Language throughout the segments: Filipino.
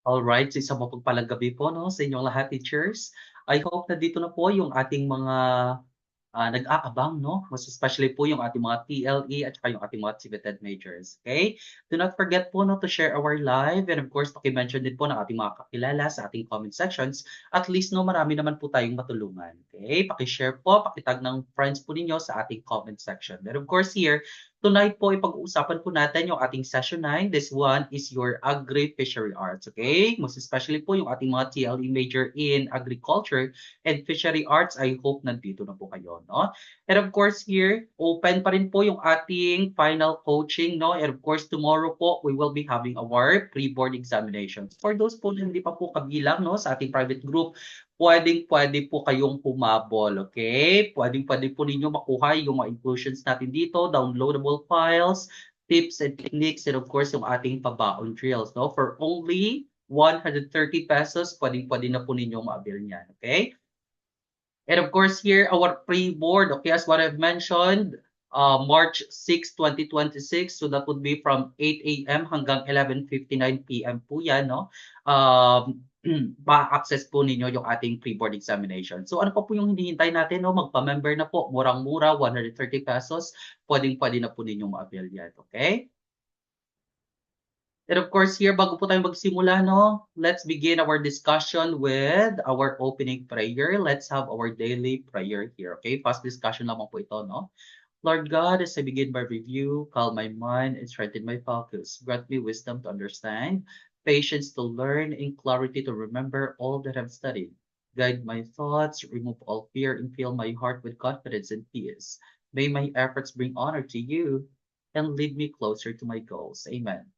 Alright, so isang mapagpalang gabi po 'no, sa inyong lahat teachers. I hope na dito na po yung ating mga nag-aabang 'no, mas especially po yung ating mga TLE at saka yung ating mga ticketed majors, okay? Do not forget po 'no, to share our live and of course paki-mention din po ng ating mga kakilala sa ating comment sections. At least 'no, marami naman po tayong matulungan, okay? Paki-share po, paki-tag ng friends po ninyo sa ating comment section. And of course here, tonight po ipag-uusapan po natin yung ating session 9. This one is your Agri-Fishery Arts, okay? Most especially po yung ating mga TLE major in agriculture and fishery arts. I hope nandito na po kayo, no? And of course here, open pa rin po yung ating final coaching, no? And of course, tomorrow po, we will be having our pre-board examinations. For those po na hindi pa po kabilang, no, sa ating private group, pwedeng-pwede po kayong humabol, okay? Pwedeng-pwede po ninyo makuha yung mga inclusions natin dito, downloadable files, tips and techniques, and of course, yung ating pabaon drills, no? For only 130 pesos, pwedeng-pwede na po ninyo ma-avail niyan, okay? And of course, here, our pre-board, okay, as what I've mentioned, March 6, 2026. So that would be from 8 a.m. hanggang 11:59 p.m. po yan, no? Ma-access po ninyo yung ating pre-board examination. So ano pa po yung hinihintay natin, no? Magpa-member na po, murang-mura, 130 pesos. Pwedeng-pwede na po ninyong ma-avail yan, okay? And of course, here, bago po tayo magsimula, no, let's begin our discussion with our opening prayer. Let's have our daily prayer here, okay? Fast discussion lamang po ito, no? Lord God, as I begin my review, calm my mind and strengthen my focus. Grant me wisdom to understand, patience to learn, and clarity to remember all that I've studied. Guide my thoughts, remove all fear, and fill my heart with confidence and peace. May my efforts bring honor to you and lead me closer to my goals. Amen.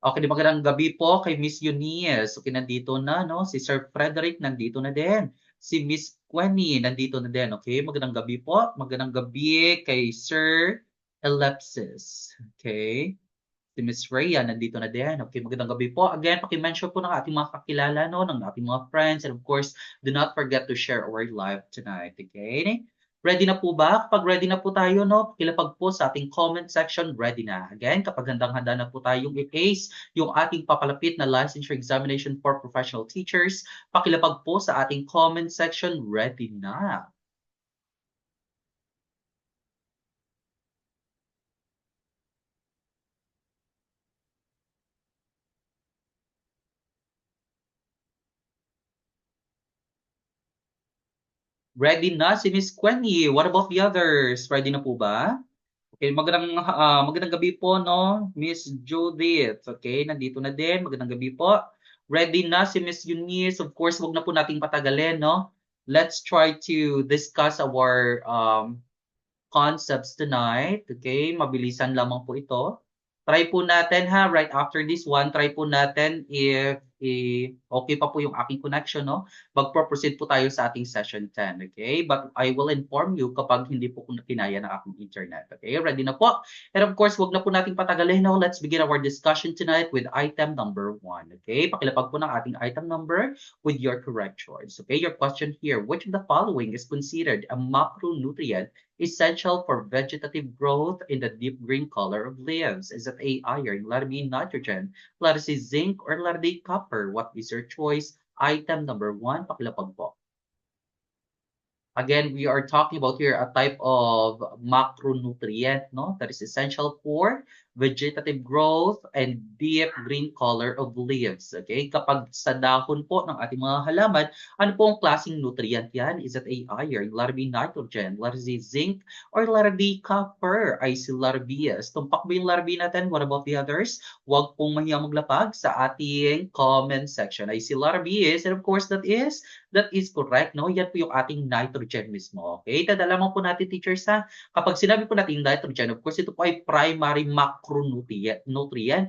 Okay, di magandang gabi po kay Miss Eunice. Okay, nandito na, no? Si Sir Frederick nandito na din. Si Miss Queenie nandito na din. Okay, magandang gabi po. Magandang gabi kay Sir Elepsis. Okay. Si Miss Rhea nandito na din. Okay, magandang gabi po. Again, paki-mention po ng ating mga kakilala, no? Ng ating mga friends. And of course, do not forget to share our live tonight. Okay? Ready na po ba? Kapag ready na po tayo, no, pakilapag po sa ating comment section, ready na. Again, kapag handang-handa na po tayong i-ace yung ating papalapit na licensure examination for professional teachers, pakilapag po sa ating comment section, ready na. Ready na si Miss Queenie. What about the others? Ready na po ba? Okay, magandang gabi po, no, Miss Judith. Okay, nandito na din. Magandang gabi po. Ready na si Miss Eunice. Of course, wag na po nating patagalin, no? Let's try to discuss our concepts tonight. Okay, mabilisan lamang po ito. Try po natin ha, right after this one, try po natin if okay pa po yung aking connection, no? Magpo-proceed po tayo sa ating session 10, okay? But I will inform you kapag hindi po kinaya ng aking internet, okay? Ready na po? And of course, wag na po nating patagalin, no? Let's begin our discussion tonight with item number 1, okay? Pakilapag po ng ating item number with your correct choice, okay? Your question here, which of the following is considered a macronutrient essential for vegetative growth in the deep green color of leaves? Is it A, iron, letter B, nitrogen, letter C, zinc, or letter D, copper? What is your choice? Item number 1, pakilapag po. Again, we are talking about here a type of macronutrient, no, that is essential for vegetative growth and deep green color of leaves. Okay? Kapag sa dahon po ng ating mga halaman, ano po ang klaseng nutrient yan? Is it A, iron, letter B, nitrogen, letter Z, zinc, or letter D, copper? I see letter B. Tumpak ba yung letter B natin? What about the others? Huwag pong mahiyang maglapag sa ating comment section. I see letter B and of course that is correct, no? Yan po yung ating nitrogen mismo. Okay? Tandaan lamang po natin, teachers, ha? Kapag sinabi po natin nitrogen, of course, ito po ay primary macronutrient,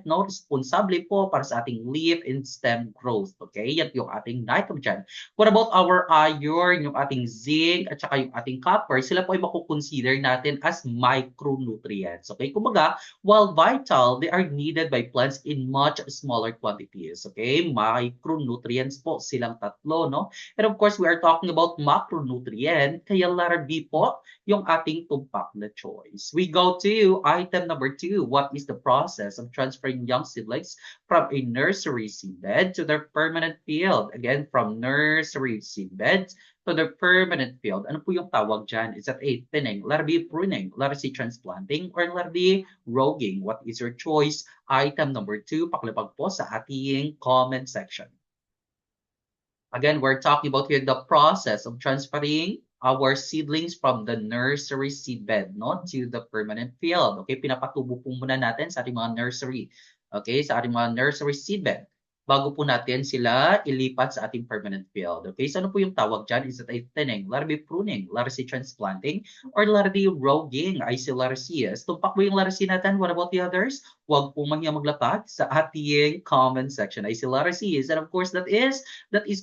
no? Responsable po para sa ating leaf and stem growth. Okay? Yan po yung ating nitrogen. What about our iron, yung ating zinc, at saka yung ating copper? Sila po ay makukonsider natin as micronutrients. Okay? Kumbaga, while vital, they are needed by plants in much smaller quantities. Okay? Micronutrients po silang tatlo, no? And of course, we are talking about macronutrient, kaya letter B po yung ating tumpak na choice. We go to item number 2. What what is the process of transferring young seedlings from a nursery seedbed to their permanent field. Again, from nursery seedbed to their permanent field. Ano po yung tawag dyan? Is that A, thinning, letter B, pruning, letter C, transplanting, or letter D, roguing? What is your choice? Item number 2, pakilapag po sa ating comment section. Again, we're talking about here the process of transferring our seedlings from the nursery seedbed, no, to the permanent field. Okay, pinapatubo po muna natin sa ating mga nursery. Okay, sa ating mga nursery seedbed bago po natin sila ilipat sa ating permanent field. Okay, so ano po yung tawag dyan? Is it a thinning, letter B, pruning, letter C, transplanting, or letter D, roguing? I see letter C. Yes. Tumpak mo yung letter C natin. What about the others? Huwag po mahiya maglapag sa ating comment section. I see letter C. Yes. And of course, that is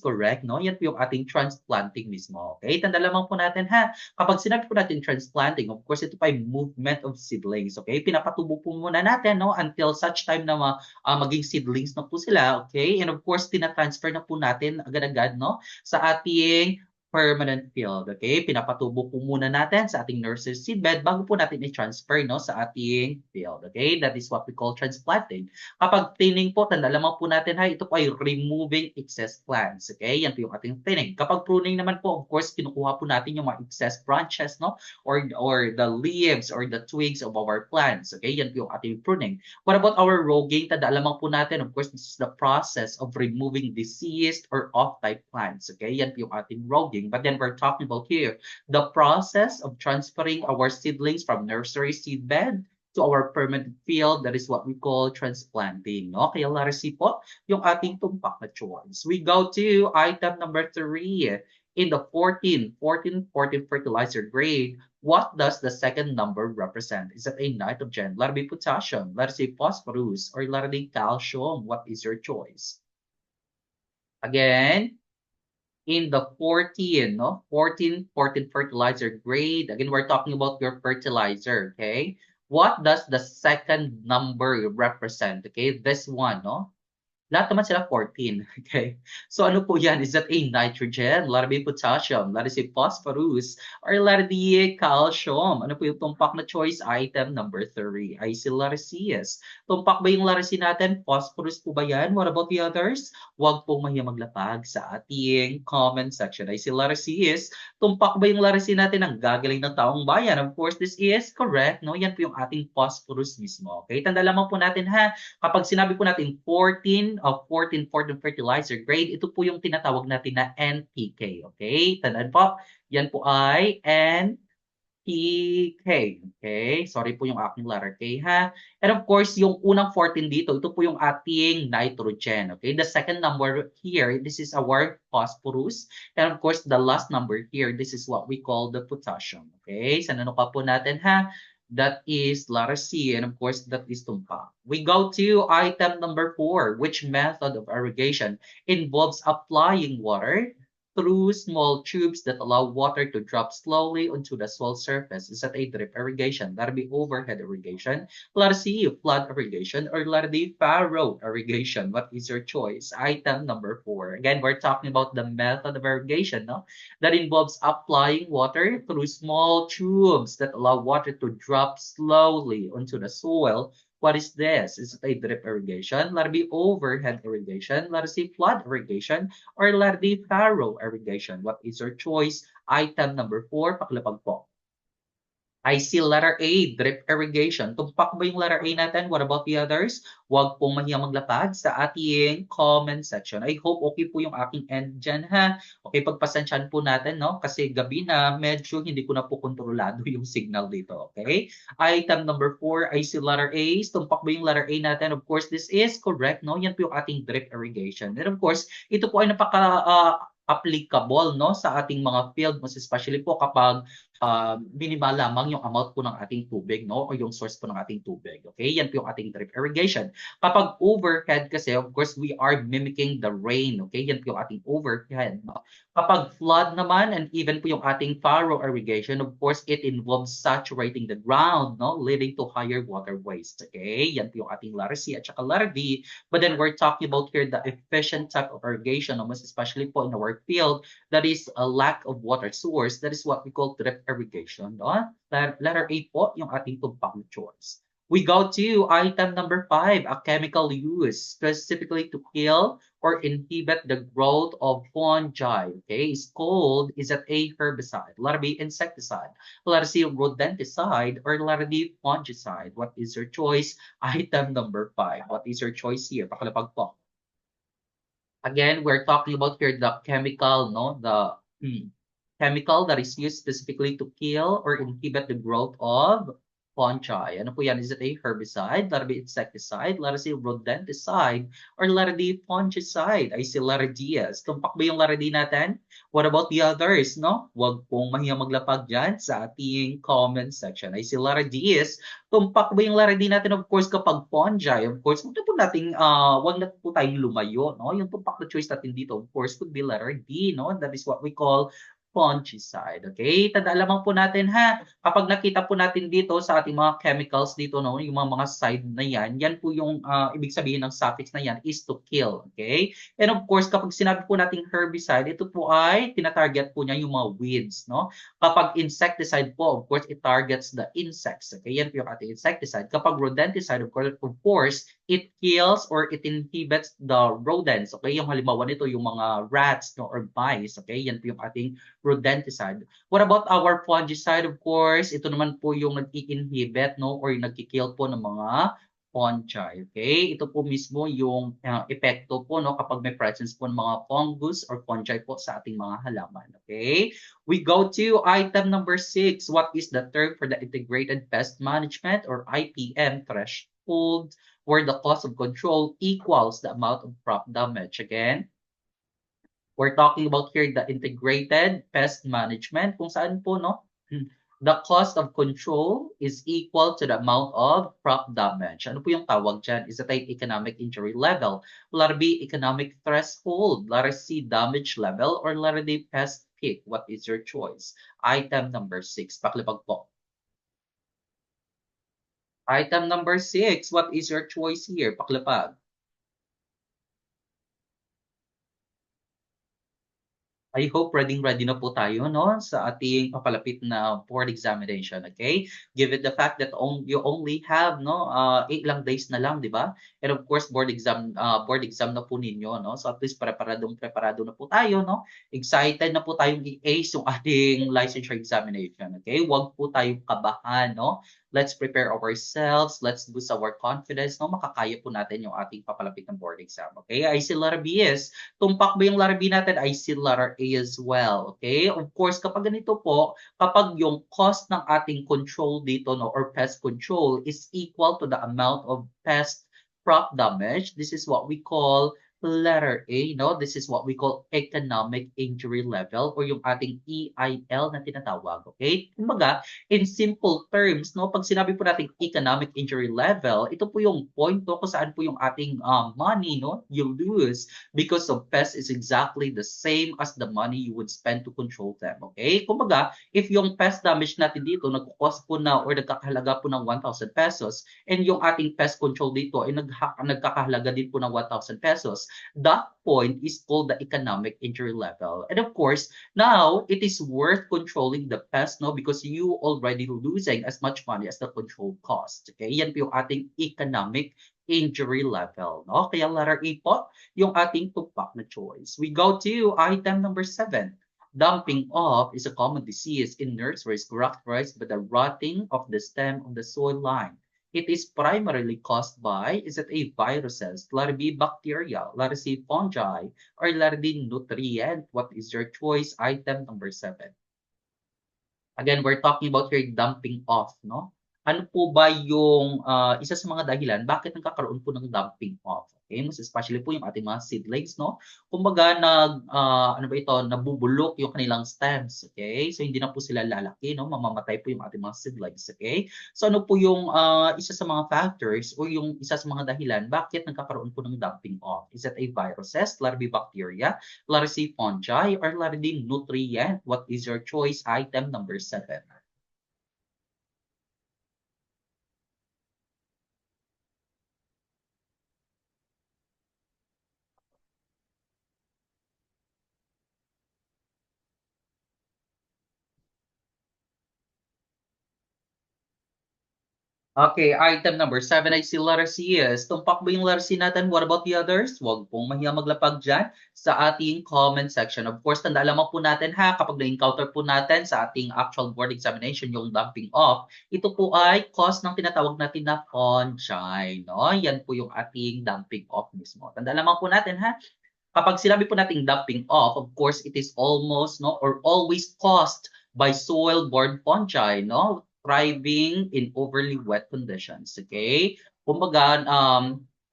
correct, no? Yan po yung ating transplanting mismo. Okay, tanda lamang po natin ha. Kapag sinabi po natin transplanting, of course, ito pa ay movement of seedlings. Okay, pinapatubo po muna natin, no? Until such time na maging seedlings na po sila. Okay, and of course, tina-transfer na po natin agad-agad, no? Sa ating permanent field. Okay, pinapatubo po muna natin sa ating nursery seedbed bago po natin i-transfer, no, sa ating field. Okay, that is what we call transplanting. Kapag thinning po, tanda lamang po natin ha, ito po ay removing excess plants. Okay, yan po yung ating thinning. Kapag pruning naman po, of course, kinukuha po natin yung mga excess branches, no, or the leaves or the twigs of our plants. Okay, yan po yung ating pruning. What about our roguing? Tanda lamang po natin, of course, this is the process of removing diseased or off-type plants. Okay, yan po yung ating roguing. But then we're talking about here the process of transferring our seedlings from nursery seedbed to our permanent field. That is what we call transplanting. No? Kaya letter C po yung ating tumpak na choice. We go to item number 3. In the 14 fertilizer grade, what does the second number represent? Is it a nitrogen, letter B, potassium, letter C, phosphorus, or letter D, calcium? What is your choice? Again, in the 14 fertilizer grade, again, we're talking about your fertilizer, okay? What does the second number represent? Okay, this one, no? Lahat naman sila 14, okay? So ano po yan? Is that a nitrogen, letter B, potassium, letter C, phosphorus, or letter D, calcium? Ano po yung tumpak na choice? Item number 3. I see letter C, yes. Tumpak ba yung letter C natin? Phosphorus po ba yan? What about the others? Huwag pong mahiya maglapag sa ating comment section. I see letter C, yes. Tumpak ba yung letter C natin ang gagaling ng taong bayan? Of course, this is correct, no? Yan po yung ating phosphorus mismo, okay? Tanda lamang po natin ha, kapag sinabi po natin 14 fertilizer grade, ito po yung tinatawag natin na NPK. Okay? Tandaan po, yan po ay NPK. Okay? Sorry po yung aking letter K ha. And of course, yung unang 14 dito, ito po yung ating nitrogen. Okay? The second number here, this is our phosphorus. And of course, the last number here, this is what we call the potassium. Okay? Sananuka po natin ha. That is letter C, and of course, that is tumpak. We go to item number 4. Which method of irrigation involves applying water through small tubes that allow water to drop slowly onto the soil surface? Is that a drip irrigation? Letter B, overhead irrigation. Letter C, flood irrigation. Or letter D, furrow irrigation? What is your choice? Item number 4. Again, we're talking about the method of irrigation, no? That involves applying water through small tubes that allow water to drop slowly onto the soil. What is this? Is it a drip irrigation? Letter B, overhead irrigation. Letter C, flood irrigation. Or letter D, furrow irrigation? What is your choice? Item number 4, pakilapag po. I see letter A, drip irrigation. Tumpak ba yung letter A natin? What about the others? Huwag pong mahiya maglapag sa ating comment section. I hope okay po yung aking end dyan ha. Okay, pagpasensyahan po natin, no? Kasi gabi na, medyo hindi ko na po kontrolado yung signal dito. Okay? Item number 4, I see letter A. Tumpak ba yung letter A natin? Of course, this is correct, no? Yan po yung ating drip irrigation. And of course, ito po ay applicable, no, sa ating mga field, most especially po kapag minimal lamang yung amount po ng ating tubig, no, o yung source po ng ating tubig. Okay, yan po yung ating drip irrigation. Kapag overhead kasi, of course, we are mimicking the rain. Okay, yan po yung ating overhead, no? Kapag flood naman, and even po yung ating furrow irrigation, of course, it involves saturating the ground, no, leading to higher water waste. Okay, yan po yung ating letter C at saka letter D. But then we're talking about here the efficient type of irrigation, no, most especially po in our field, that is a lack of water source. That is what we call drip irrigation. No? Letter A po, yung ating tumpak na choice. We go to item number 5, a chemical used specifically to kill or inhibit the growth of fungi. Okay, is called, is it A, herbicide, letter B, insecticide, letter C, rodenticide, or letter D, fungicide? What is your choice? Item number 5. What is your choice here? Pakalapag po. Again, we're talking about here the chemical, no? The chemical that is used specifically to kill or inhibit the growth of fungi. Ano po yan? Is it a herbicide? Letter B, insecticide. Letter C, rodenticide. Or letter D, fungicide. I see letter D. Yes. Tumpak ba yung letter D natin? What about the others, no? Huwag pong mahiyang maglapag dyan sa ating comment section. I see letter D is, tumpak ba yung letter D natin? Of course, kapag fungi, of course, huwag na po nating, huwag na po tayong lumayo, no? Yung tumpak na choice natin dito, of course, would be letter D, no? That is what we call fungicide. Okay? Tandaan lamang po natin ha, kapag nakita po natin dito sa ating mga chemicals dito, no, yung mga side na yan po yung ibig sabihin ng suffix na yan is to kill. Okay? And of course, kapag sinabi po nating herbicide, ito po ay tinatarget po niya yung mga weeds. No? Kapag insecticide po, of course, it targets the insects. Okay? Yan po yung ating insecticide. Kapag rodenticide, of course, it kills or it inhibits the rodents. Okay? Yung halimbawa nito, yung mga rats no, or mice. Okay? Yan po yung ating rodenticide. What about our fungicide? Of course, ito naman po yung nag-i-inhibit no, or yung nagki-kill po ng mga fungi. Okay? Ito po mismo yung epekto po no, kapag may presence po ng mga fungus or fungi po sa ating mga halaman. Okay? We go to item number 6. What is the term for the Integrated Pest Management or IPM threshold where the cost of control equals the amount of crop damage? Again, we're talking about here the integrated pest management kung saan po no the cost of control is equal to the amount of crop damage. Ano po yung tawag dyan? Is it economic injury level? Letter B, economic threshold. Letter C, damage level. Or letter D, pest peak. What is your choice? Item number 6. Paklipag po. Item number 6. What is your choice here? Paklipag. I hope ready na po tayo no sa ating papalapit na board examination, okay? Given the fact that you only have no 8 lang days na lang, di ba? And of course board exam na po ninyo no. So at least preparado na po tayo no. Excited na po tayong i-ace yung ating licensure examination, okay? Huwag po tayong kabahan no. Let's prepare ourselves, let's boost our confidence no. Makakaya po natin yung ating papalapit ng board exam, okay? I see letter B is tumpak ba yung letter B natin? I see letter A as well. Okay? Of course, kapag ganito po, kapag yung cost ng ating control dito no or pest control is equal to the amount of pest crop damage, this is what we call letter A, no? This is what we call economic injury level or yung ating EIL na tinatawag, okay? Kumbaga, in simple terms, no, pag sinabi po natin economic injury level, ito po yung point no, kung saan po yung ating money, no, you lose because of pests is exactly the same as the money you would spend to control them, okay? Kumbaga, if yung pest damage natin dito, nagkukost po na or nagkakahalaga po ng 1,000 pesos, and yung ating pest control dito ay nagkakahalaga din po ng 1,000 pesos, that point is called the economic injury level. And of course, now it is worth controlling the pest no because you already losing as much money as the control cost. Okay? Yan po yung ating economic injury level. No? Kaya letter A po, yung ating tumpak na choice. We go to item number 7. Dumping off is a common disease in nurseries characterized by the rotting of the stem of the soil line. It is primarily caused by, is it A, viruses, letter B, bacteria, letter C, fungi, or letter D, nutrient? What is your choice? Item number 7. Again, we're talking about here dumping off, no? Ano po ba yung isa sa mga dahilan bakit nagkakaroon po ng dumping off? Okay, most especially po yung ating mga seedlings, no? Kumbaga ano ba ito, nabubulok yung kanilang stems, okay? So hindi na po sila lalaki, no? Mamamatay po yung ating mga seedlings, okay? So ano po yung isa sa mga factors o yung isa sa mga dahilan bakit nagkakaroon po ng dumping off? Is it a viruses, letter B, bacteria, letter C, fungi, or letter D, nutrient? What is your choice? Item number 7. Okay, item number 7 ay si letter C is. Tumpak ba yung letter C natin? What about the others? Huwag pong mahiyang maglapag dyan sa ating comment section. Of course, tandaan lamang po natin ha, kapag na-encounter po natin sa ating actual board examination, yung dumping off, ito po ay cause ng tinatawag natin na fungi. No? Yan po yung ating dumping off mismo. Tandaan lamang po natin ha, kapag sinabi po nating dumping off, of course, it is almost no or always caused by soil-borne fungi, no? Thriving in overly wet conditions, okay? Kumbaga,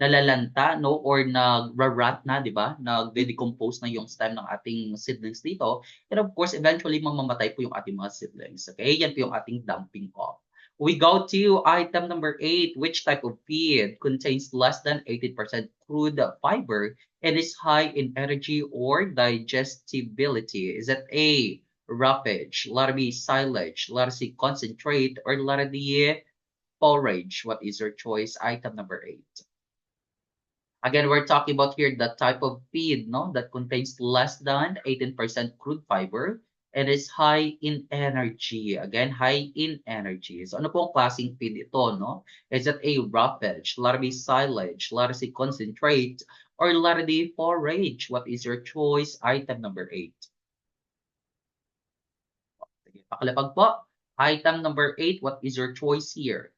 nalalanta, no? Or nag-rot na, di ba? Nag-decompose na yung stem ng ating seedlings dito. And of course, eventually, mamamatay po yung ating mga seedlings, okay? Yan po yung ating dumping off. We go to item number 8. Which type of feed contains less than 80% crude fiber and is high in energy or digestibility? Is it A, roughage, letter B, silage, letter C, concentrate, or letter D, forage? What is your choice? Item number 8. Again, we're talking about here the type of feed, no, that contains less than 18% crude fiber and is high in energy. Again, high in energy. So ano pong klaseng feed ito, no? Is it a roughage, letter B, silage, letter C, concentrate, or letter D, forage? What is your choice? Item number 8. Sige, pakalapag po. Item number 8, what is your choice here?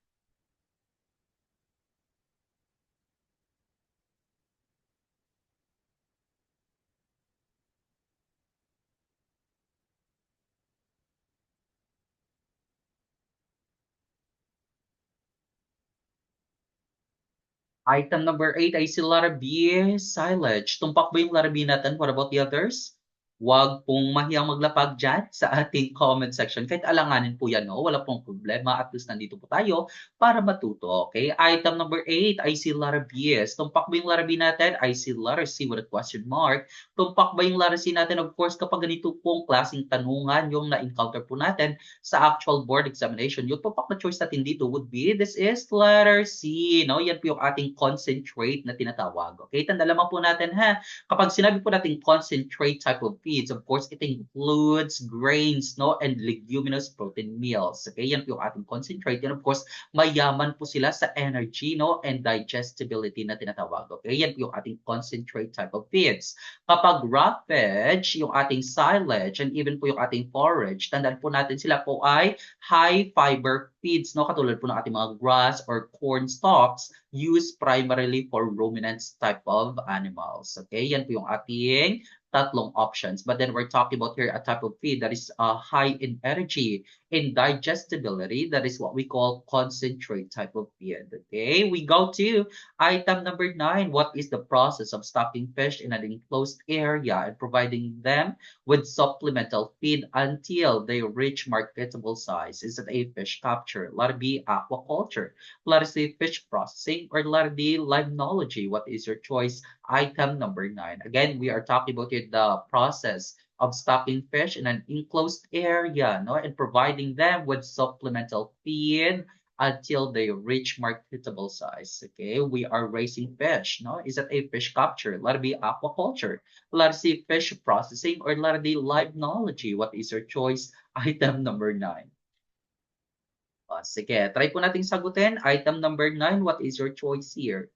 Item number 8 ay si letter B, silage. Tumpak ba yung letter B natin? What about the others? Huwag pong mahiyang maglapag dyan sa ating comment section. Kahit alanganin po yan, no? Wala pong problema. At least nandito po tayo para matuto. Okay? Item number 8 ay si letter B. Tumpak ba yung letter B natin? Ay si letter C with a question mark. Tumpak ba yung letter C natin? Of course, kapag ganito pong klaseng tanungan yung na-encounter po natin sa actual board examination, yung tumpak na choice natin dito would be, this is letter C. No? Yan po yung ating concentrate na tinatawag. Okay? Tanda lamang po natin ha, kapag sinabi po natin concentrate type of feeds, of course, it includes grains, no, and leguminous protein meals. Okay, yan po yung ating concentrate. And of course, mayaman po sila sa energy, no, and digestibility na tinatawag. Okay, yan po yung ating concentrate type of feeds. Kapag roughage, yung ating silage, and even po yung ating forage, tandaan po natin sila po ay high fiber feeds, no, katulad po ng ating mga grass or corn stalks used primarily for ruminants type of animals. Okay, yan po yung ating tatlong options. But then we're talking about here a type of feed that is high in energy, in digestibility. That is what we call concentrate type of feed. Okay, we go to item number 9. What is the process of stocking fish in an enclosed area and providing them with supplemental feed until they reach marketable size? Is it A, fish capture, letter B, aquaculture, letter C, fish processing, or letter D, limnology? What is your choice? Item number 9. Again, we are talking about it, the process of stocking fish in an enclosed area, no, and providing them with supplemental feed until they reach marketable size. Okay, we are raising fish, no? Is that a fish capture? Let it be aquaculture. Let it see fish processing, or let it be limnology. What is your choice? Item number 9. Sige, try po nating sagutin. Item number 9, what is your choice here?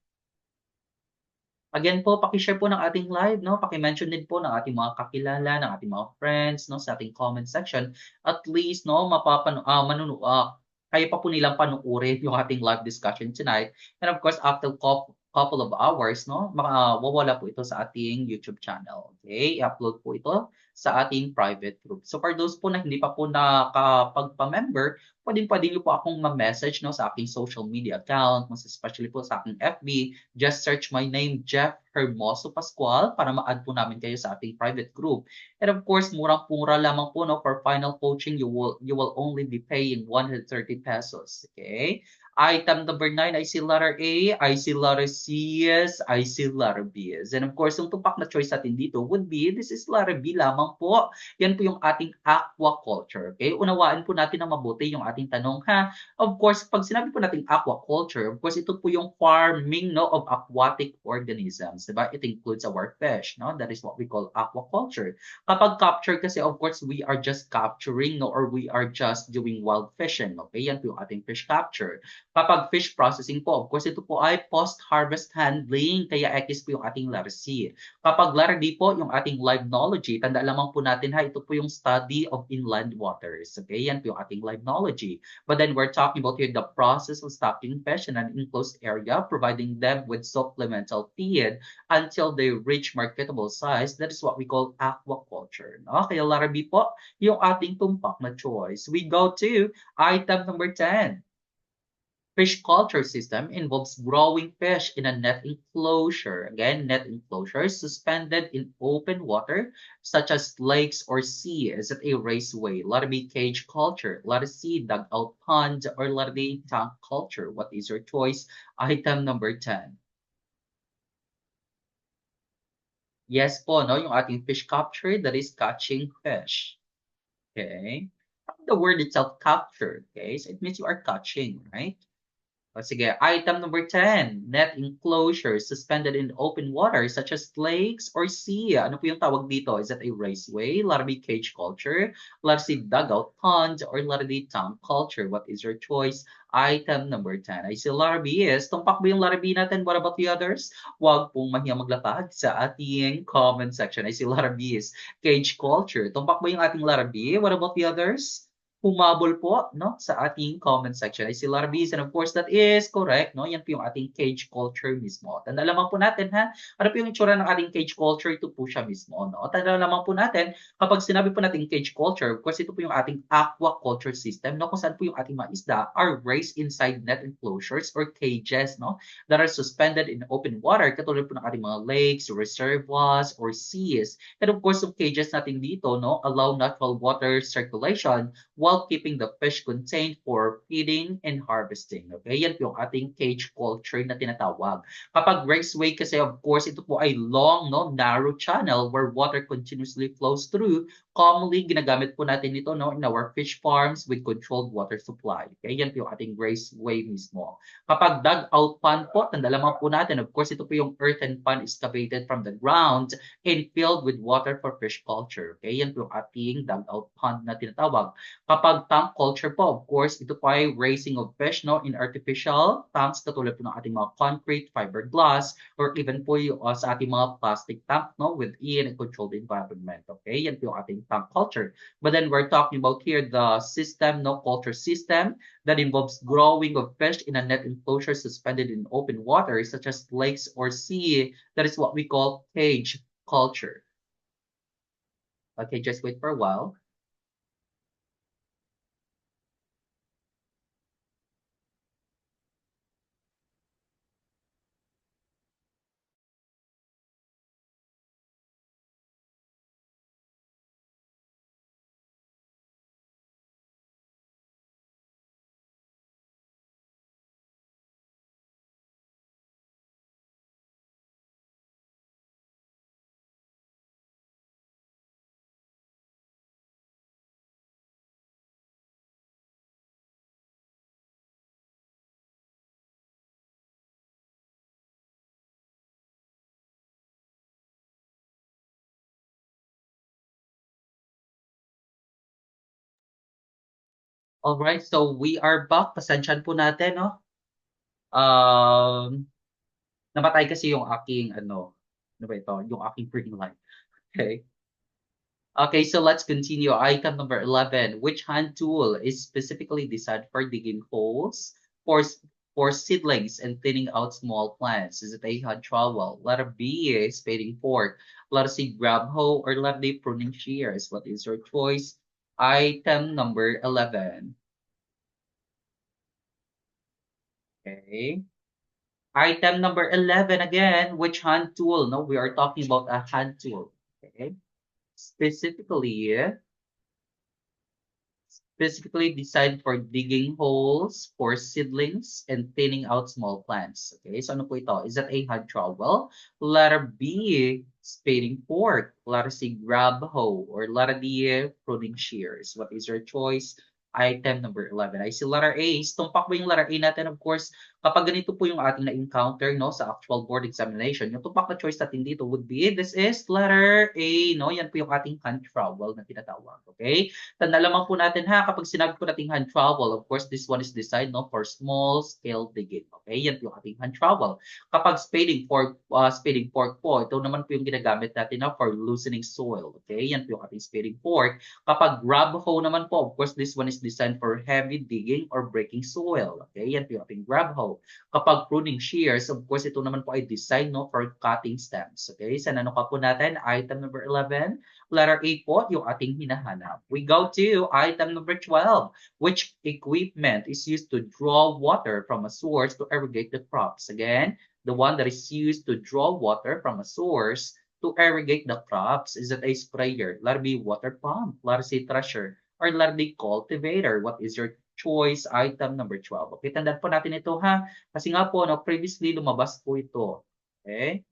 Again po, paki-share po ng ating live, no? Paki-mention din po ng ating mga kakilala, ng ating mga friends, no, sa ating comment section. At least, no, kaya pa po nilang panuorin yung ating live discussion tonight. And of course, after couple of hours, no, mawawala po ito sa ating YouTube channel. Okay? I-upload po ito sa ating private group. So for those po na hindi pa po nakapagpa-member, pwedeng-pwede niyo po akong ma-message, no, sa aking social media account, most especially po sa aking FB. Just search my name, Jeff Hermoso Pascual, para ma-add po namin kayo sa ating private group. And of course, murang-mura lamang po, no, for final coaching, you will only be paying 130 pesos. Okay? Item number 9, I see letter A, I see letter C, yes, I see letter B. And of course, yung tupak na choice natin dito would be, this is letter B lamang lamang po. Yan po yung ating aquaculture. Okay? Unawaan po natin na mabuti yung ating tanong ha. Of course, pag sinabi po natin aquaculture, of course, ito po yung farming no, of aquatic organisms. Diba? It includes our fish. No? That is what we call aquaculture. Kapag capture kasi, of course, we are just capturing no, or we are just doing wild fishing. Okay? Yan po yung ating fish capture. Kapag fish processing po, of course, ito po ay post-harvest handling. Kaya X po yung ating letter C. Kapag letter D po, yung ating livenology, tandaan lamang po natin ha, ito po yung study of inland waters. Okay? Yan po yung ating livenology. But then we're talking about here the process of stocking fish in an enclosed area, providing them with supplemental feed until they reach marketable size. That is what we call aquaculture. No? Kaya letter B po, yung ating tumpak na choice. We go to item number 10. Fish culture system involves growing fish in a net enclosure. Again, net enclosure suspended in open water, such as lakes or sea. Is it a raceway? Let it be cage culture. Let it see dugout pond, or let it be tank culture. What is your choice? Item number 10. Yes po, no? Yung ating fish capture, that is catching fish. Okay? The word itself, capture. Okay? So it means you are catching, right? O sige, item number 10, net enclosure suspended in open water such as lakes or sea. Ano po yung tawag dito? Is it a raceway, larvae cage culture, larvae dugout pond, or larvae tank culture? What is your choice? Item number 10. I see larvae is, tumpak ba yung larvae natin? What about the others? Huwag pong mahiyang maglapag sa ating comment section. I see larvae is cage culture. Tumpak ba yung ating larvae? What about the others? Humabol po no sa ating comment section ay si Larvis, and of course that is correct no, yan po yung ating cage culture mismo. Tandaan lamang po natin ha, ano po yung itsura ng ating cage culture, ito po siya mismo no. Tandaan lamang po natin kapag sinabi po natin cage culture, of course ito po yung ating aquaculture system no, kung saan po yung ating mga isda are raised inside net enclosures or cages no, that are suspended in open water, katulad po ng ating mga lakes, reservoirs, or seas. And of course, yung cages natin dito no, allow natural water circulation while keeping the fish contained for feeding and harvesting. Okay, yan po yung ating cage culture na tinatawag. Kapag raceway kasi, of course, ito po ay long, no, narrow channel where water continuously flows through. Commonly, ginagamit po natin ito no, in our fish farms with controlled water supply. Okay, yan po yung ating raceway mismo. Kapag dugout pond po, tanda lamang po natin, of course, ito po yung earthen pond excavated from the ground and filled with water for fish culture. Okay, yan po yung ating dugout pond na tinatawag. Kapag tank culture po, of course, ito po ay raising of fish no, in artificial tanks katulad po ng ating mga concrete, fiberglass, or even po yung, sa ating mga plastic tank no, within a controlled environment. Okay, yan po yung ating tank culture. But then we're talking about here the system, no, culture system that involves growing of fish in a net enclosure suspended in open water such as lakes or sea. That is what we call cage culture. Okay, just wait for a while. Alright, so we are back. Pasensyahan po natin, no? Um, namatay kasi yung aking, ano ba ito? Yung aking ring light. Okay. Okay, so let's continue. Item number 11. Which hand tool is specifically designed for digging holes, for, for seedlings, and thinning out small plants? Is it A, hand trowel? Letter B, spading fork. Letter C, grab hoe, or letter D, pruning shears? What is your choice? Item number 11. Okay. Item number 11 again, which hand tool? No, we are talking about a hand tool. Okay. Specifically, specifically designed for digging holes for seedlings and thinning out small plants. Okay, so ano po ito? Is that a hand trowel? Letter B, spading fork. Letter C, grab hoe. Or letter D, pruning shears. What is your choice? Item number 11. I see letter A. Tumpak ba yung letter A natin? Of course, kapag ganito po yung ating na-encounter no, sa actual board examination, yung tumpak na choice natin dito would be, this is letter A. No? Yan po yung ating hand trowel na tinatawag. Okay? Tanda lamang po natin ha, kapag sinabi ko nating hand trowel, of course, this one is designed no, for small scale digging. Okay? Yan po yung ating hand trowel. Kapag spading fork po, ito naman po yung ginagamit natin na for loosening soil. Okay? Yan po yung ating spading fork. Kapag grab hoe naman po, of course, this one is designed for heavy digging or breaking soil. Okay? Yan po yung ating grab hoe. Kapag pruning shears, of course, ito naman po ay designed no, for cutting stems. Okay? Sa ano ka po natin? Item number 11. Letter A po, yung ating hinahanap. We go to item number 12. Which equipment is used to draw water from a source to irrigate the crops? Again, the one that is used to draw water from a source to irrigate the crops. Is it a sprayer? Letter B, water pump. Letter C, thresher. Or letter D, cultivator. What is your choice? Item number 12. Okay, tandaan po natin ito ha. Kasi nga po, no, previously lumabas po ito. Okay?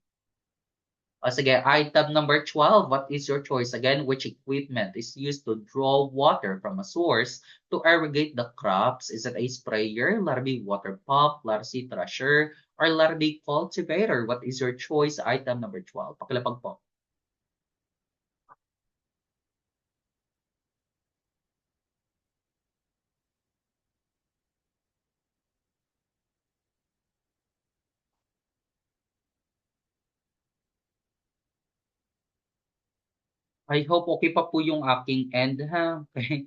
O sige, item number 12. What is your choice? Again, which equipment is used to draw water from a source to irrigate the crops? Is it a sprayer, letter B, water pump, letter C, thresher, or letter D, cultivator? What is your choice? Item number 12. Pakilapag po. I hope okay pa po yung aking end ha. Okay.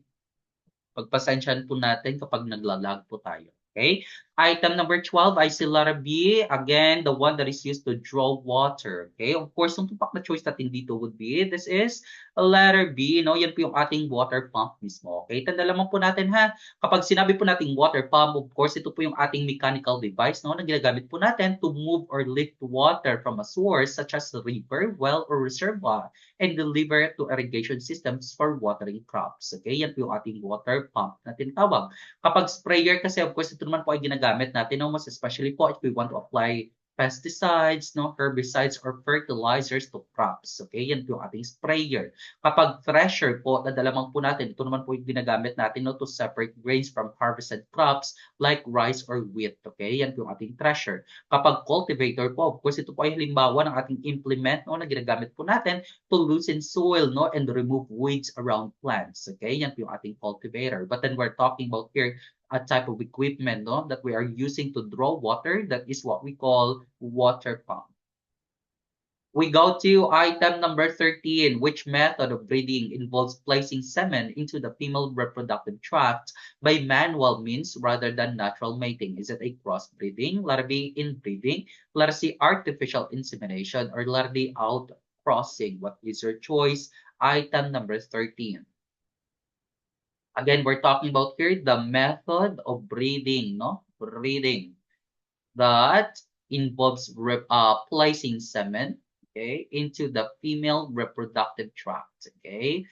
Pagpasensyahan po natin kapag naglalag po tayo. Okay? Item number 12, I see letter B. Again, the one that is used to draw water. Okay? Of course, yung tupak na choice natin dito would be, this is a letter B. No? Yan po yung ating water pump mismo. Okay? Tanda lamang po natin ha. Kapag sinabi po nating water pump, of course, ito po yung ating mechanical device no, na ginagamit po natin to move or lift water from a source such as a river, well, or reservoir and deliver it to irrigation systems for watering crops. Okay? Yan po yung ating water pump na tinatawag. Kapag sprayer kasi, of course, ito naman po ay ginagamit natin, no? Most especially po if we want to apply pesticides, no, herbicides, or fertilizers to crops. Okay? Yan po yung ating sprayer. Kapag thresher po, nadalamang po natin, ito naman po yung ginagamit natin no, to separate grains from harvested crops like rice or wheat. Okay? Yan po yung ating thresher. Kapag cultivator po, of course, ito po ay halimbawa ng ating implement no, na ginagamit po natin to loosen soil no, and remove weeds around plants. Okay? Yan po yung ating cultivator. But then we're talking about here a type of equipment no, that we are using to draw water. That is what we call water pump. We go to item number 13. Which method of breeding involves placing semen into the female reproductive tract by manual means rather than natural mating? Is it a crossbreeding, letter B, inbreeding, letter C, artificial insemination, or letter D, outcrossing? What is your choice? Item number 13. Again, we're talking about here the method of breeding, no? Breeding that involves placing semen, okay, into the female reproductive tract, okay?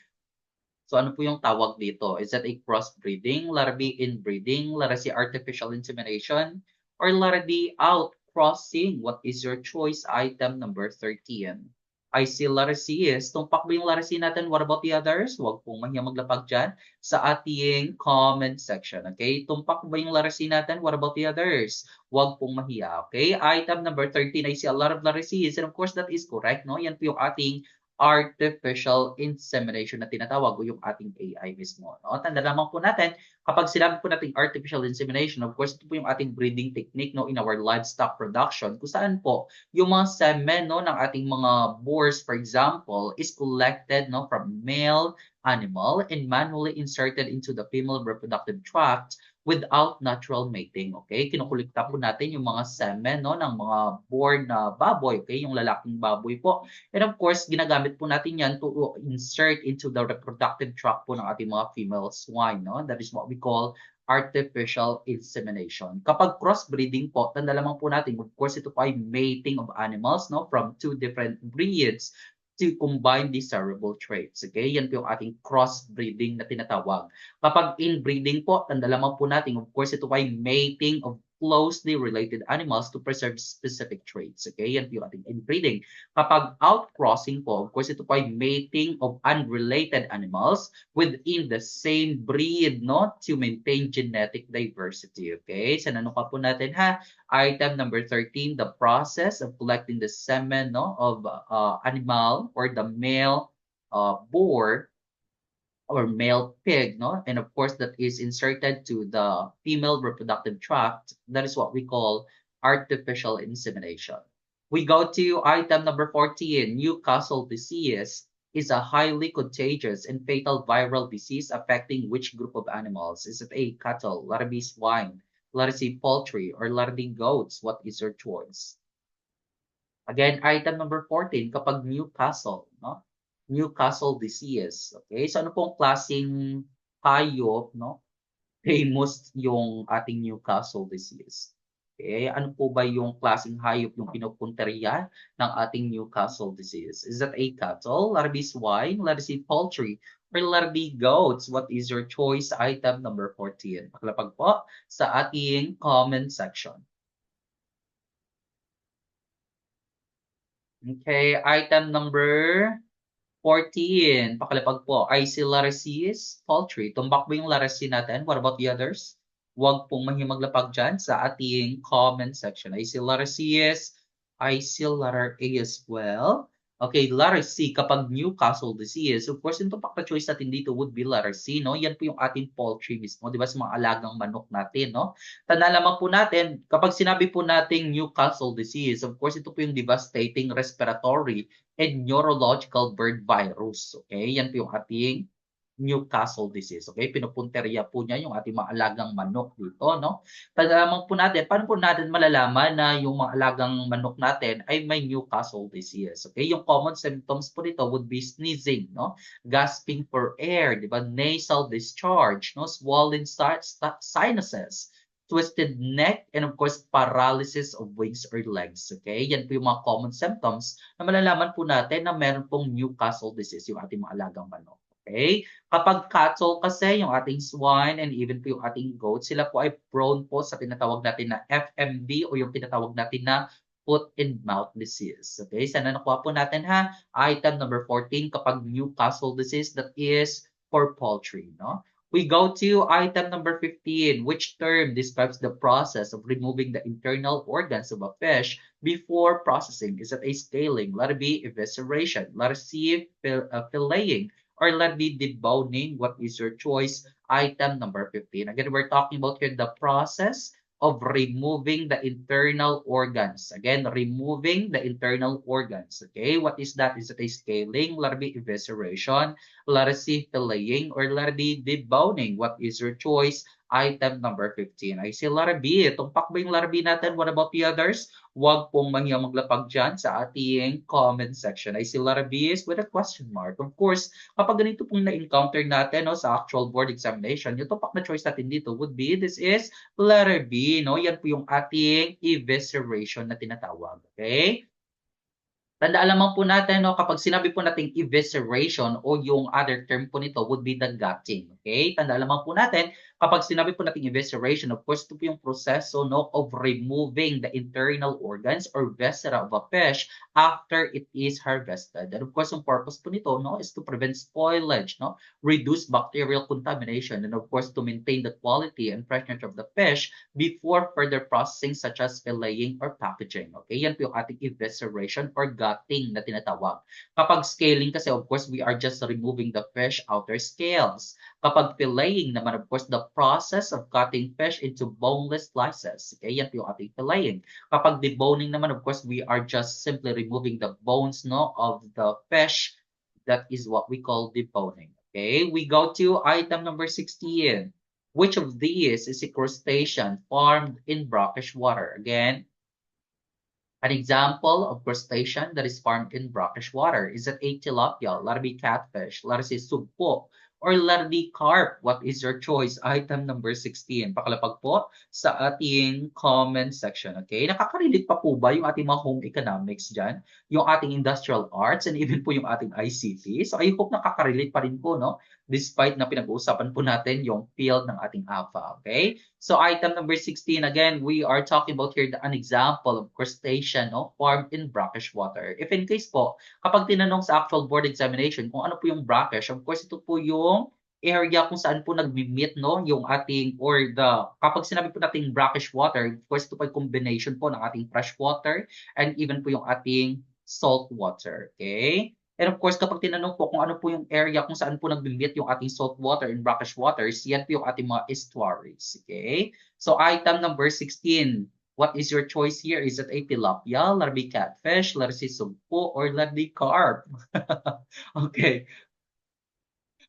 So ano po yung tawag dito? Is that a crossbreeding, letter B, inbreeding, letter C, artificial insemination, or letter D, outcrossing? What is your choice? Item number 13. I see letter C is, tumpak ba yung letter C natin? What about the others? Huwag pong mahiya maglapag dyan sa ating comment section. Okay? Tumpak ba yung letter C natin? What about the others? Huwag pong mahiya. Okay? Item number 13, I see a lot of letter C's. And of course, that is correct. No? Yan po yung ating artificial insemination na tinatawag o yung ating AI mismo. No? Tanda lamang po natin, kapag sinabi po natin artificial insemination, of course, ito po yung ating breeding technique no, in our livestock production, kung saan po yung mga semen no, ng ating mga boars, for example, is collected no, from male animal and manually inserted into the female reproductive tract without natural mating. Okay? Kinukulikta po natin yung mga semen no, ng mga born na baboy. Okay? Yung lalaking baboy po. And of course, ginagamit po natin yan to insert into the reproductive tract po ng ating mga female swine. No? That is what we call artificial insemination. Kapag crossbreeding po, tanda lamang po natin, of course, ito po ay mating of animals no, from two different breeds to combine desirable traits. Okay? Yan po yung ating crossbreeding na tinatawag. Kapag inbreeding po, tanda lamang po natin, of course, ito ay mating of closely related animals to preserve specific traits. Okay? Yan po yung ating inbreeding. Kapag outcrossing po, of course, ito po ay mating of unrelated animals within the same breed, no? To maintain genetic diversity. Okay? So, nanuka po natin ha. Item number 13, the process of collecting the semen, no, of animal or the male boar or male pig, no? And of course, that is inserted to the female reproductive tract. That is what we call artificial insemination. We go to item number 14, Newcastle disease is a highly contagious and fatal viral disease affecting which group of animals? Is it A, cattle, letter B, swine, letter C, poultry, or letter D, goats? What is your choice? Again, item number 14, kapag Newcastle, no? Newcastle disease. Okay? So ano pong klaseng hayop, no? Famous yung ating Newcastle disease. Okay? Ano po ba yung klaseng hayop yung pinupunteriya ng ating Newcastle disease? Is that A, cattle, letter B, swine, letter C, poultry, or letter D, goats? What is your choice? Item number 14. Pakalapag po sa ating comment section. Okay, item number 14. Pakalapag po ay si Laracis poultry. Tumbak ba yung Laracis natin? What about the others? Huwag pong mahimaglapag dyan sa ating comment section. Ay si Laracis, ay si letter A as well. Okay, letter C, kapag Newcastle disease, of course, yung tumpak na choice natin dito would be letter C, no? Yan po yung ating poultry mismo, di ba, sa mga alagang manok natin, no? Tanda lamang po natin, kapag sinabi po nating Newcastle disease, of course, ito po yung devastating respiratory and neurological bird virus. Okay? Yan po yung ating Newcastle disease. Okay? Pinupunteriya po niya yung ating mga alagang manok dito. No? Tandaan po natin, paano po natin malalaman na yung mga alagang manok natin ay may Newcastle disease. Okay? Yung common symptoms po nito would be sneezing, no? Gasping for air, di ba? Nasal discharge, no? Swollen sinuses, twisted neck, and of course, paralysis of wings or legs. Okay? Yan po yung mga common symptoms na malalaman po natin na meron pong Newcastle disease yung ating mga alagang manok. Okay? Kapag cattle kasi, yung ating swine and even po yung ating goat, sila po ay prone po sa tinatawag natin na FMD o yung tinatawag natin na foot and mouth disease. Okay? Sana nakuha po natin ha. Item number 14, kapag Newcastle disease, that is for poultry. No? We go to item number 15, which term describes the process of removing the internal organs of a fish before processing? Is it A, scaling, letter B, evisceration, letter C, filleting, or letter D, deboning? What is your choice? Item number 15. Again, we're talking about here the process of removing the internal organs. Again, removing the internal organs. Okay, what is that? Is it a scaling, letter B, evisceration, letter C, filleting, or letter D, deboning? What is your choice? Item number 15. I see letter B. Tumpak ba yung letter B natin? What about the others? Huwag pong maglapag dyan sa ating comment section. I see letter B is with a question mark. Of course, kapag ganito pong na-encounter natin no, sa actual board examination, yung tumpak na choice natin dito would be, this is letter B. No? Yan po yung ating evisceration na tinatawag. Okay? Tandaan lamang po natin, no, kapag sinabi po nating evisceration o yung other term po nito would be the gutting. Okay? Tandaan lamang po natin, kapag sinabi po nating evisceration, of course, ito po yung proseso no, of removing the internal organs or viscera of a fish after it is harvested. And of course, yung purpose po nito no, is to prevent spoilage, no, reduce bacterial contamination, and of course, to maintain the quality and freshness of the fish before further processing such as filleting or packaging. Okay? Yan po yung ating evisceration or gutting na tinatawag. Kapag scaling kasi, of course, we are just removing the fish outer scales. Kapag filleting naman, of course, the process of cutting fish into boneless slices. Okay? Yan po yung ating filleting. Kapag deboning naman, of course, we are just simply removing the bones no, of the fish. That is what we call deboning. Okay? We go to item number 16. Which of these is a crustacean farmed in brackish water? Again, an example of crustacean that is farmed in brackish water. Is it A, tilapia, letter B, catfish, letter C, sugpo, or letter D, carp? What is your choice? Item number 16. Pakalapag po sa ating comment section. Okay? Nakaka-relate pa po ba yung ating mga home economics dyan? Yung ating industrial arts and even po yung ating ICT? So I hope nakaka-relate pa rin po, no? Despite na pinag-uusapan po natin yung field ng ating AFA. Okay? So item number 16, again, we are talking about here an example of crustacean, no? Farmed in brackish water. If in case po, kapag tinanong sa actual board examination kung ano po yung brackish, of course, ito po yung area kung saan po nagmi-meet, no, yung ating, or kapag sinabi po nating brackish water, of course, ito po yung combination po ng ating fresh water and even po yung ating salt water, okay? And of course, kapag tinanong po kung ano po yung area kung saan po nagmi-meet yung ating salt water and brackish waters, yan po yung ating mga estuaries, okay? So, item number 16, what is your choice here? Is it a tilapia, larvae catfish, larvae sugpo, or larvae carp? Okay.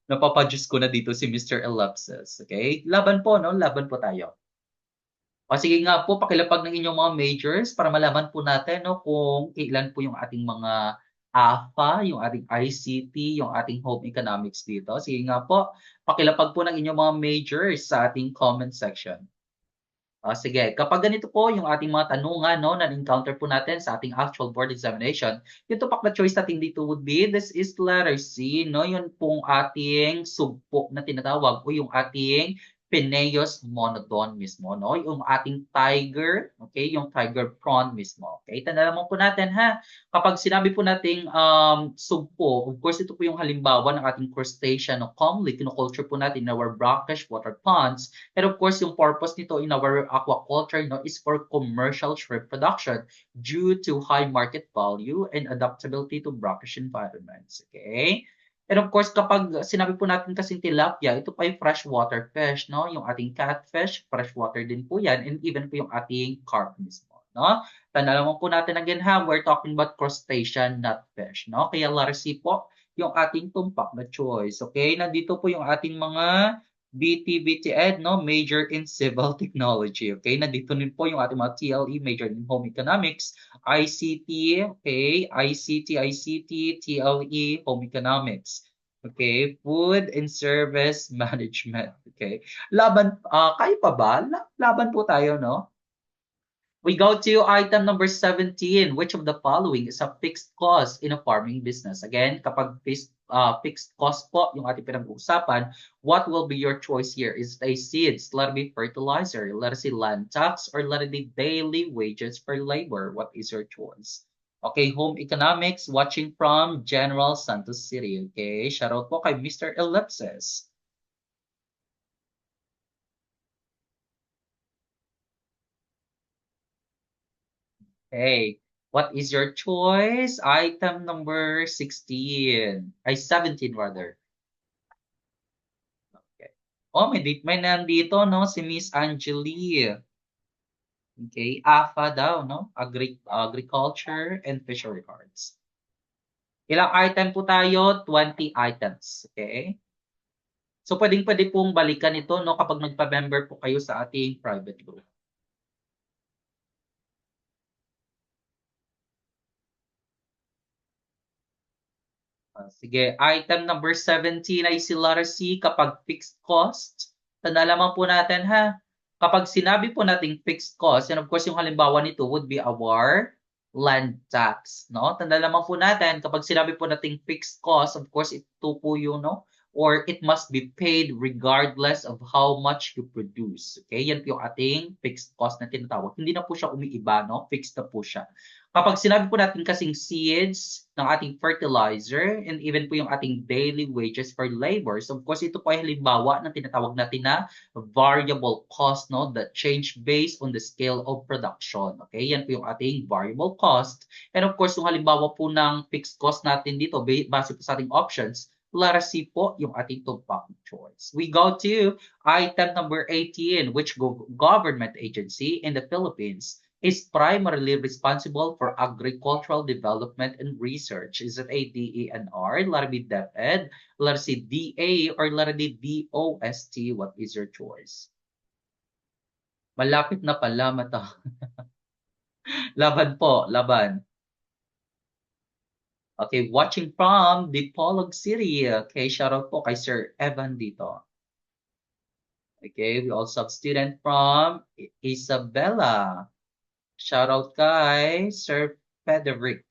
Napapadyos ko na dito si Mr. Ellipsis. Okay? Laban po, no? Laban po tayo. O sige nga po, pakilapag ng inyong mga majors para malaman po natin, no, kung ilan po yung ating mga AFA, yung ating ICT, yung ating home economics dito. Sige nga po, pakilapag po ng inyong mga majors sa ating comment section. Sige, kapag ganito po yung ating mga tanungan, no, na-encounter po natin sa ating actual board examination, yung tupak na choice natin dito would be, this is letter C, no, yun pong ating sugpo na tinatawag o yung ating Peneus monodon mismo, no, yung ating tiger, okay, yung tiger prawn mismo. Okay, tandaan mo po natin ha, kapag sinabi po nating sugpo, of course ito po yung halimbawa ng ating crustacean, no, commonly kinoculture po natin in our brackish water ponds. And of course, yung purpose nito in our aquaculture, no, is for commercial shrimp production due to high market value and adaptability to brackish environments. Okay? And of course, kapag sinabi po natin kasing tilapia, ito pa yung freshwater fish, no? Yung ating catfish, freshwater din po yan, and even po yung ating carp mismo, no? Tandaan mo po natin again ha, we're talking about crustacean, not fish, no? Kaya larsi po yung ating tumpak na choice, okay? Nandito po yung ating mga BT Ed, no? Major in Civil Technology. Okay? Nandito din po yung ating mga TLE, Major in Home Economics, ICT, okay? ICT, TLE, Home Economics. Okay? Food and Service Management. Okay? Laban, kayo pa ba? Laban po tayo, no? We go to item number 17. Which of the following is a fixed cost in a farming business? Again, kapag fixed cost po yung ating pinag-uusapan, what will be your choice here? Is it a seeds, let it be fertilizer, let it be land tax, or let it be daily wages for labor? What is your choice? Okay, home economics, watching from General Santos City. Okay, shout out po kay Mr. Ellipsis. Okay. What is your choice? Item number 16. Ay, 17 rather. Okay. Oh, may nandito, no? Si Miss Angelie. Okay. AFA daw, no? Agriculture and Fishery Arts. Ilang item po tayo? 20 items. Okay? So, pwede pong balikan ito, no? Kapag nagpa-member po kayo sa ating private group. Sige, item number 17 ay si letter C kapag fixed cost. Tanda lamang po natin ha. Kapag sinabi po nating fixed cost, and of course yung halimbawa nito would be our land tax, no? Tanda lamang po natin kapag sinabi po nating fixed cost, of course ito po yung, no, or it must be paid regardless of how much you produce. Okay? Yan po yung ating fixed cost na tinatawag. Hindi na po siya umiiba, no? Fixed na po siya. Kapag sinabi po natin kasing seeds ng ating fertilizer and even po yung ating daily wages for labor, so of course ito po ay halimbawa ng tinatawag natin na variable cost, no, that change based on the scale of production. Okay, yan po yung ating variable cost. And of course, yung halimbawa po ng fixed cost natin dito, base po sa ating options, letter C po yung ating tumpak choice. We go to item number 18, which government agency in the Philippines is primarily responsible for agricultural development and research. Is it a DENR, letter B DepEd, letter C DA, or letter D DOST? What is your choice? Malapit na pala mata. Laban po, laban. Okay, watching from Dipolog City. Okay, shout out po kay Sir Evan dito. Okay, we also have student from Isabela. Shout out kay Sir Frederick.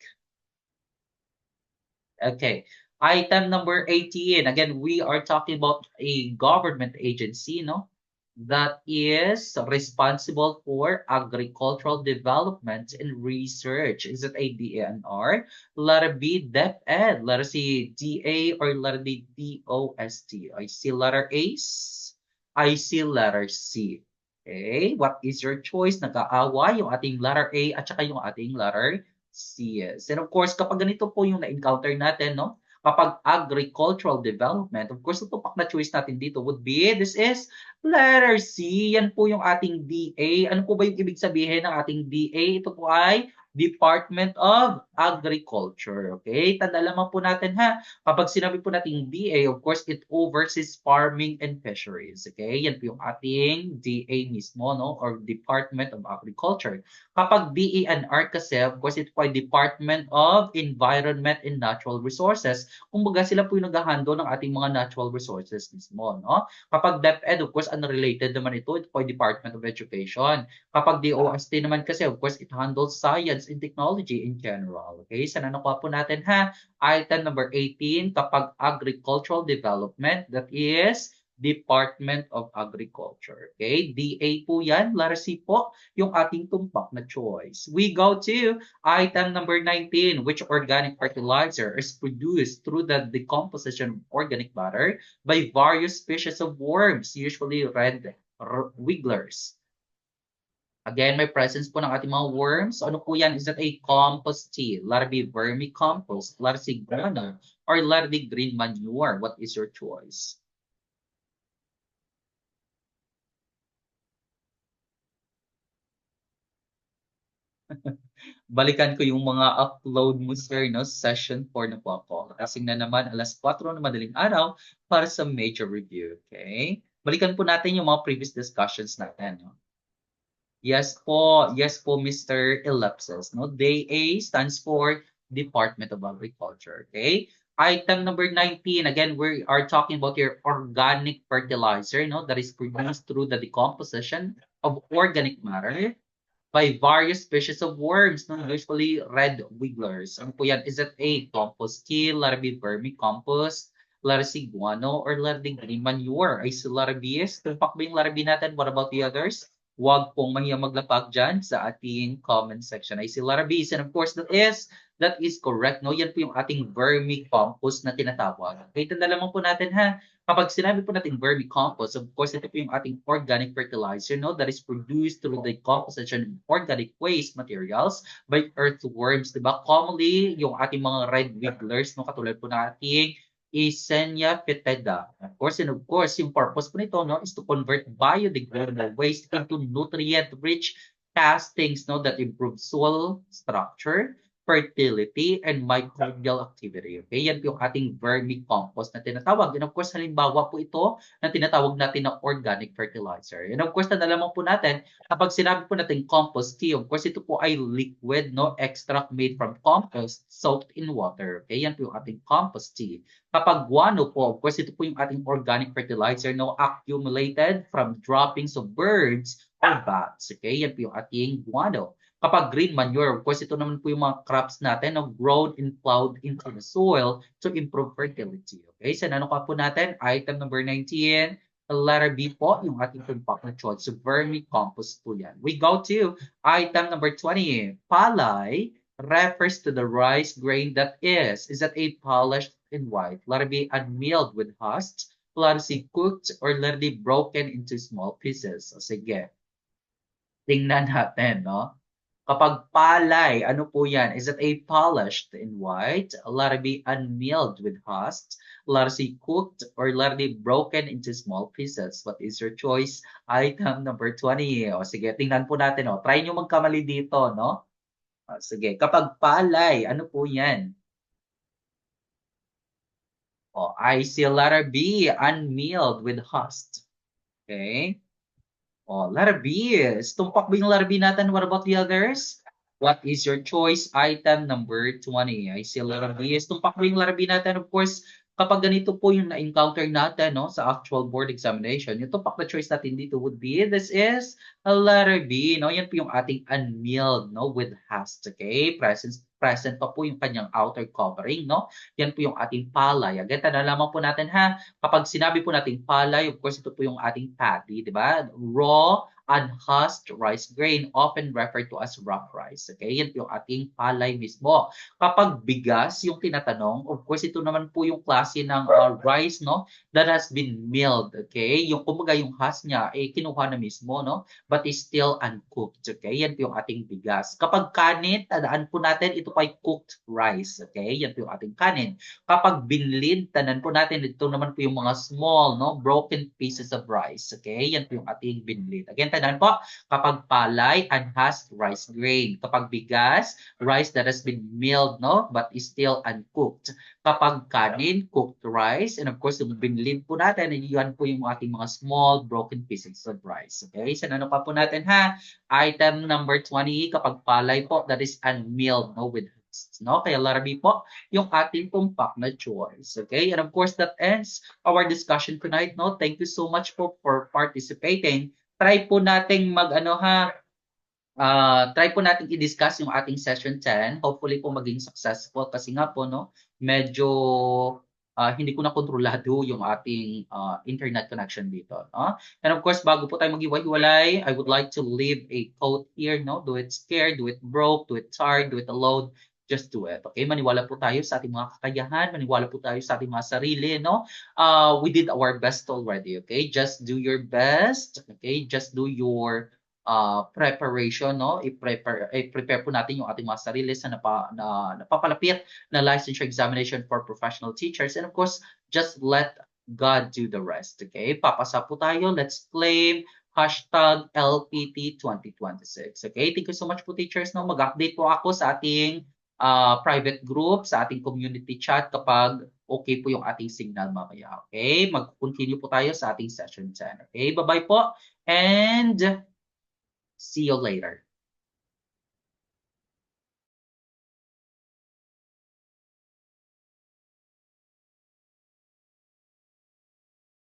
Okay. Item number 18. Again, we are talking about a government agency, no? That is responsible for agricultural development and research. Is it a DANR? Letter B, DepEd. Letter C, DA, or letter D, DOST. I see letter A's. I see letter C. Okay, what is your choice? Nag-aawa yung ating letter A at saka yung ating letter C. Yes. And of course, kapag ganito po yung na-encounter natin, no? Kapag agricultural development, of course, ito pak na choice natin dito would be, this is letter C. Yan po yung ating DA. Ano po ba yung ibig sabihin ng ating DA? Ito po ay Department of Agriculture. Okay? Tanda lamang po natin ha. Kapag sinabi po natin DA, of course, it oversees farming and fisheries. Okay? Yan po yung ating DA mismo, no? Or Department of Agriculture. Kapag DENR kasi, of course, ito po ay Department of Environment and Natural Resources. Kumbaga, sila po yung nag-handle ng ating mga natural resources mismo, no? Kapag DepEd, of course, unrelated naman ito po ay Department of Education. Kapag DOST naman kasi, of course, it handles science and technology in general. Okay? Sana nakuha po natin ha. Item number 18, kapag agricultural development, that is Department of Agriculture. Okay? DA po yan. Letter C po yung ating tumpak na choice. We go to item number 19, which organic fertilizer is produced through the decomposition of organic matter by various species of worms, usually red wigglers. Again, may presence po ng ating mga worms. Ano po yan? Is that a compost tea? Letter B, vermicompost. Letter C, guano. Or letter D, green manure. What is your choice? Balikan ko yung mga upload mo, sir, no? Session 4 na po ako. Kasing na naman, alas 4 na madaling araw para sa major review, okay? Balikan po natin yung mga previous discussions natin, no? Yes po, Mr. Ellipsis, no? DA stands for Department of Agriculture, okay? Item number 19, again, we are talking about your organic fertilizer, no? That is produced through the decomposition of organic matter by various species of worms, no? Usually red wigglers. Ano po yan? Is it A, compost tea, letter B, vermicompost, letter C, guano, or letter D, green manure? Ay, si letter B is, tumpak ba yung letter B natin? What about the others? Huwag pong mahiyang maglapag dyan sa ating comment section. Ay, si letter B is, and of course, that is correct, no? Yan po yung ating vermicompost na tinatawag. Okay, tanda lamang po natin, ha? Kapag sinabi po natin vermicompost, of course, ito po yung ating organic fertilizer, no? That is produced through the composition of organic waste materials by earthworms, di ba? Commonly, yung ating mga red wigglers, no? Katulad po ng ating Eisenia fetida. Of course, and of course, yung purpose po nito, no, is to convert biodegradable waste into nutrient-rich castings, no, that improve soil structure, fertility, and microbial activity. Okay, yan po yung ating vermicompost na tinatawag. And of course, halimbawa po ito na tinatawag natin na organic fertilizer. And of course, nalalaman po natin, kapag sinabi po natin compost tea, of course, ito po ay liquid, no, extract made from compost soaked in water. Okay, yan po yung ating compost tea. Kapag guano po, of course, ito po yung ating organic fertilizer, no, accumulated from droppings of birds or bats. Okay, yan po yung ating guano. Kapag green manure, of course, ito naman po yung mga crops natin na grown and plowed into the soil to improve fertility. Okay, so ano pa po natin? Item number 19, letter B po, yung ating tumpak na choice. So, vermicompost po yan. We go to item number 20. Palay refers to the rice grain that is that a polished and white? Letter B, unmilled with husk. Letter C, cooked, or letter D, broken into small pieces. So, sige. Tingnan natin, no? Kapag palay, ano po yan? Is it a polished in white? Letter B, unmilled with husk. Letter C, cooked. Or letter D, broken into small pieces. What is your choice? Item number 20. O sige, tingnan po natin. O. Try nyo magkamali dito, no? O, sige, kapag palay, ano po yan? O, I see letter B, unmilled with husk. Okay? O, letter B. Tumpak ba yung letter B natin? What about the others? What is your choice? Item number 20. I see letter B. Is tumpak mo yung letter B natin. Of course, kapag ganito po yung na-encounter natin no, sa actual board examination, yung tumpak na choice natin dito would be, this is a letter B. No? Yan po yung ating unmilled no, with has. Okay? Present pa po yung kanyang outer covering. No? Yan po yung ating palay. Again, nalaman po natin ha, kapag sinabi po natin palay, of course, ito po yung ating paddy. Diba? Raw unhusked rice grain, often referred to as rough rice. Okay, yan po yung ating palay mismo. Kapag bigas yung tinatanong, of course, ito naman po yung klase ng rice, no, that has been milled. Okay, yung kumbaga yung husk niya, kinuha na mismo, no, but is still uncooked. Okay, yan po yung ating bigas. Kapag kanin, tandaan po natin, ito po ay cooked rice. Okay, yan po yung ating kanin. Kapag binlid, tandaan po natin, ito naman po yung mga small, no, broken pieces of rice. Okay, yan po yung ating binlid. Again, tandaan po, kapag palay, unhusked rice grain. Kapag bigas, rice that has been milled, no, but is still uncooked. Kapag kanin, cooked rice. And of course, yung binlid po natin, yan po yung ating mga small, broken pieces of rice. Okay, so ano pa po natin ha? Item number 20, kapag palay po, that is unmilled, no, with husks, no? Kaya letter B po, yung ating tumpak na choice. Okay, and of course, that ends our discussion tonight, no? Thank you so much po for participating. Try po nating try po nating i-discuss yung ating session 10. Hopefully po maging successful kasi nga po, no, medyo hindi ko na kontrolado yung ating internet connection dito. No? And of course, bago po tayo mag-iwalay, I would like to leave a quote here. No? Do it scared, do it broke, do it tired, do it alone. Just do it. Okay? Maniwala po tayo sa ating mga kakayahan. Maniwala po tayo sa ating mga sarili. No? We did our best already. Okay? Just do your best. Okay? Just do your preparation, no? I-prepare po natin yung ating mga sarili sa napapalapit na licensure examination for professional teachers. And of course, just let God do the rest. Okay? Papasa po tayo. Let's claim hashtag LPT 2026. Okay? Thank you so much po, teachers. No? Mag-update po ako sa ating private group, sa ating community chat kapag okay po yung ating signal mamaya. Okay? Mag-continue po tayo sa ating session 10. Okay? Bye-bye po. And see you later.